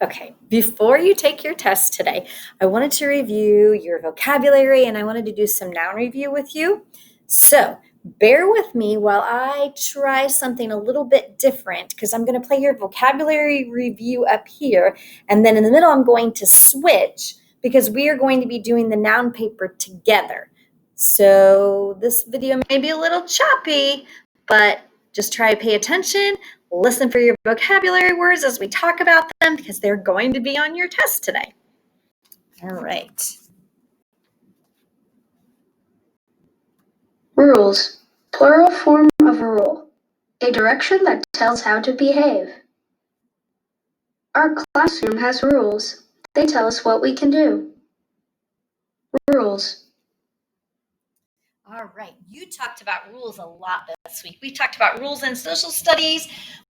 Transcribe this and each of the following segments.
Okay, before you take your test today, I wanted to review your vocabulary and I wanted to do some noun review with you. So bear with me while I try something a little bit different because I'm going to play your vocabulary review up here. And then in the middle, I'm going to switch because we are going to be doing the noun paper together. So this video may be a little choppy, but just try to pay attention. Listen for your vocabulary words as we talk about them because they're going to be on your test today. All right. Rules. Plural form of rule. A direction that tells how to behave. Our classroom has rules. They tell us what we can do. Rules. All right. You talked about rules a lot this week. We talked about rules in social studies.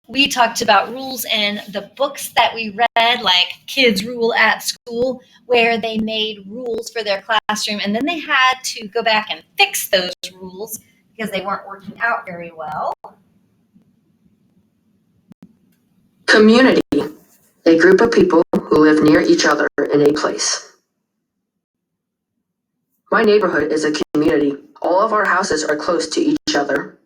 We talked about rules in the books that we read, like Kids Rule at School, where they made rules for their classroom, and then they had to go back and fix those rules because they weren't working out very well. Community, a group of people who live near each other in a place. My neighborhood is a community. All of our houses are close to each other.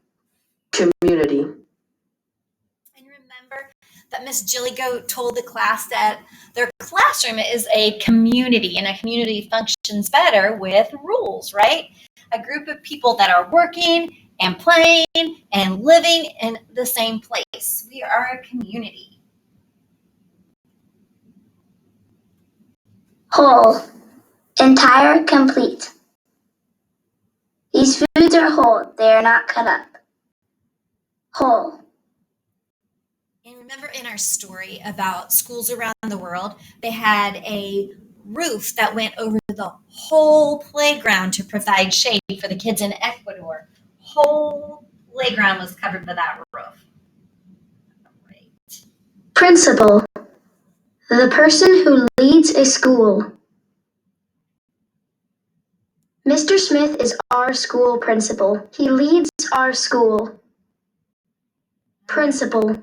Community. And remember that Miss Jillygoat told the class that their classroom is a community, and a community functions better with rules, right? A group of people that are working and playing and living in the same place. We are a community. Whole. Entire, complete. These foods are whole. They are not cut up. Whole. And remember in our story about schools around the world, they had a roof that went over the whole playground to provide shade for the kids in Ecuador. Whole playground was covered by that roof. Right. Principal. The person who leads a school. Mr. Smith is our school principal. He leads our school. Principal.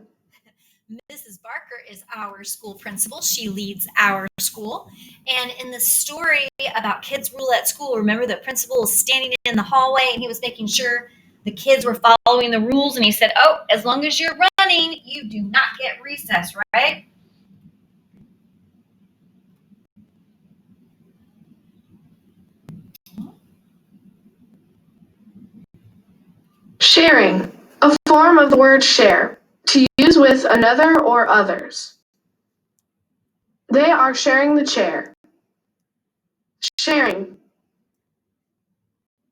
Mrs. Barker is our school principal. She leads our school. And in the story about Kids Rule at School, remember the principal was standing in the hallway and he was making sure the kids were following the rules. And he said, oh, as long as you're running, you do not get recess, right? Sharing, a form of the word share, to use with another or others. They are sharing the chair. Sharing.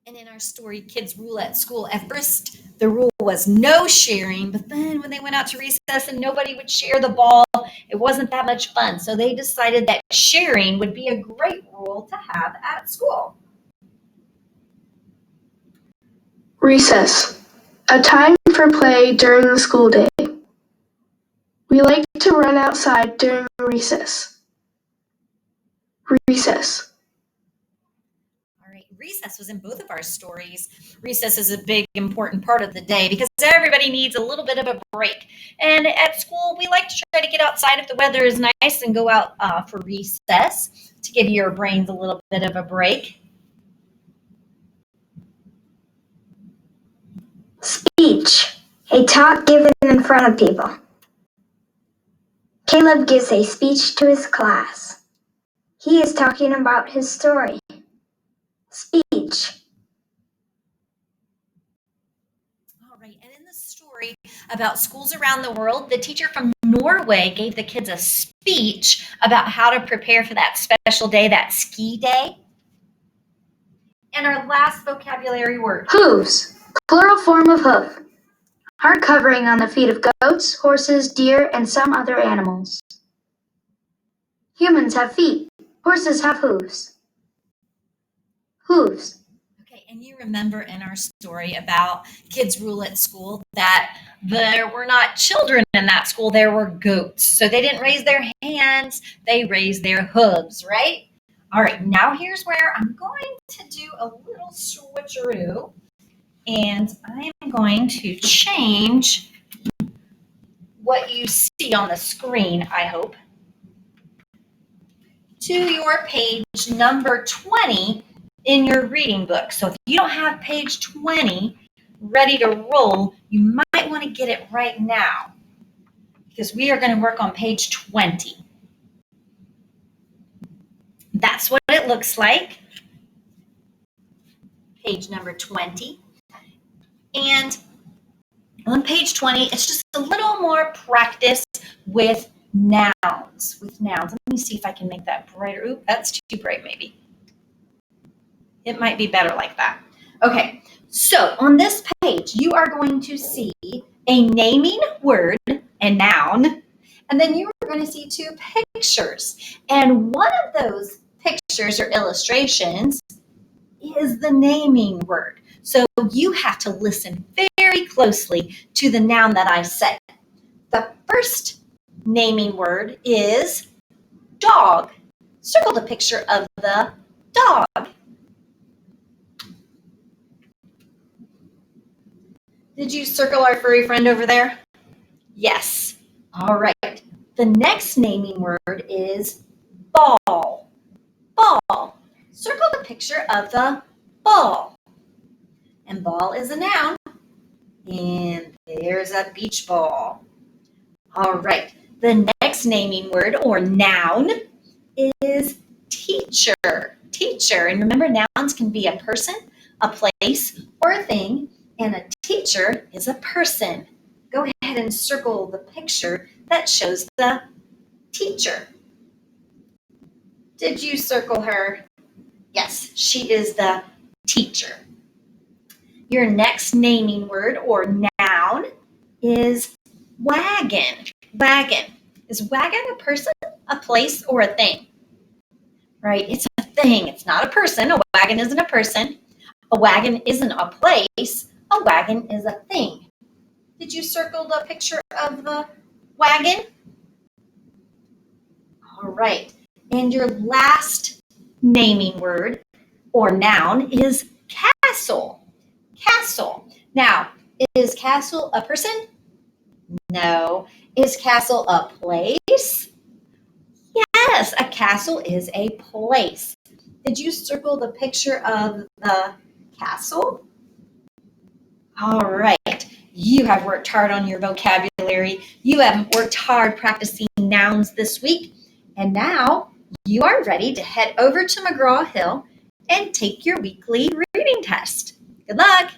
And in our story, Kids Rule at School, at first the rule was no sharing, but then when they went out to recess and nobody would share the ball, it wasn't that much fun. So they decided that sharing would be a great rule to have at school. Recess, a time for play during the school day. We like to run outside during recess. Recess. All right, recess was in both of our stories. Recess is a big, important part of the day because everybody needs a little bit of a break. And at school, we like to try to get outside if the weather is nice and go out for recess to give your brains a little bit of a break. Speech, a talk given in front of people. Caleb gives a speech to his class. He is talking about his story. Speech. All right, and in the story about schools around the world, the teacher from Norway gave the kids a speech about how to prepare for that special day, that ski day. And our last vocabulary word. Hooves, plural form of hoof. Hard covering on the feet of goats, horses, deer, and some other animals. Humans have feet. Horses have hooves. Hooves. Okay, and you remember in our story about Kids Rule at School that there were not children in that school, there were goats. So they didn't raise their hands, they raised their hooves, right? All right, now here's where I'm going to do a little switcheroo. And I'm going to change what you see on the screen, I hope. to your page number 20 in your reading book. So if you don't have page 20 ready to roll, you might want to get it right now because we are going to work on page 20. That's what it looks like. Page number 20. And on page 20, it's just a little more practice with nouns. Let me see if I can make that brighter. Ooh, that's too bright maybe. It might be better like that. Okay, so on this page, you are going to see a naming word, a noun, and then you are going to see two pictures. And one of those pictures or illustrations is the naming word. So you have to listen very closely to the noun that I say. The first naming word is dog. Circle the picture of the dog. Did you circle our furry friend over there? Yes. All right. The next naming word is ball. Ball. Circle the picture of the ball. And ball is a noun. And there's a beach ball. All right. The next naming word or noun is teacher. Teacher. And remember, nouns can be a person, a place, or a thing. And a teacher is a person. Go ahead and circle the picture that shows the teacher. Did you circle her? Yes, she is the teacher. Your next naming word or noun is wagon. Wagon. Is wagon a person, a place, or a thing? Right? It's a thing. It's not a person. A wagon isn't a person. A wagon isn't a place. A wagon is a thing. Did you circle the picture of the wagon? All right. And your last naming word or noun is castle. Castle. Now, is castle a person? No. Is castle a place? Yes, a castle is a place. Did you circle the picture of the castle? All right. You have worked hard on your vocabulary. You have worked hard practicing nouns this week. And now you are ready to head over to McGraw Hill and take your weekly reading test. Good luck.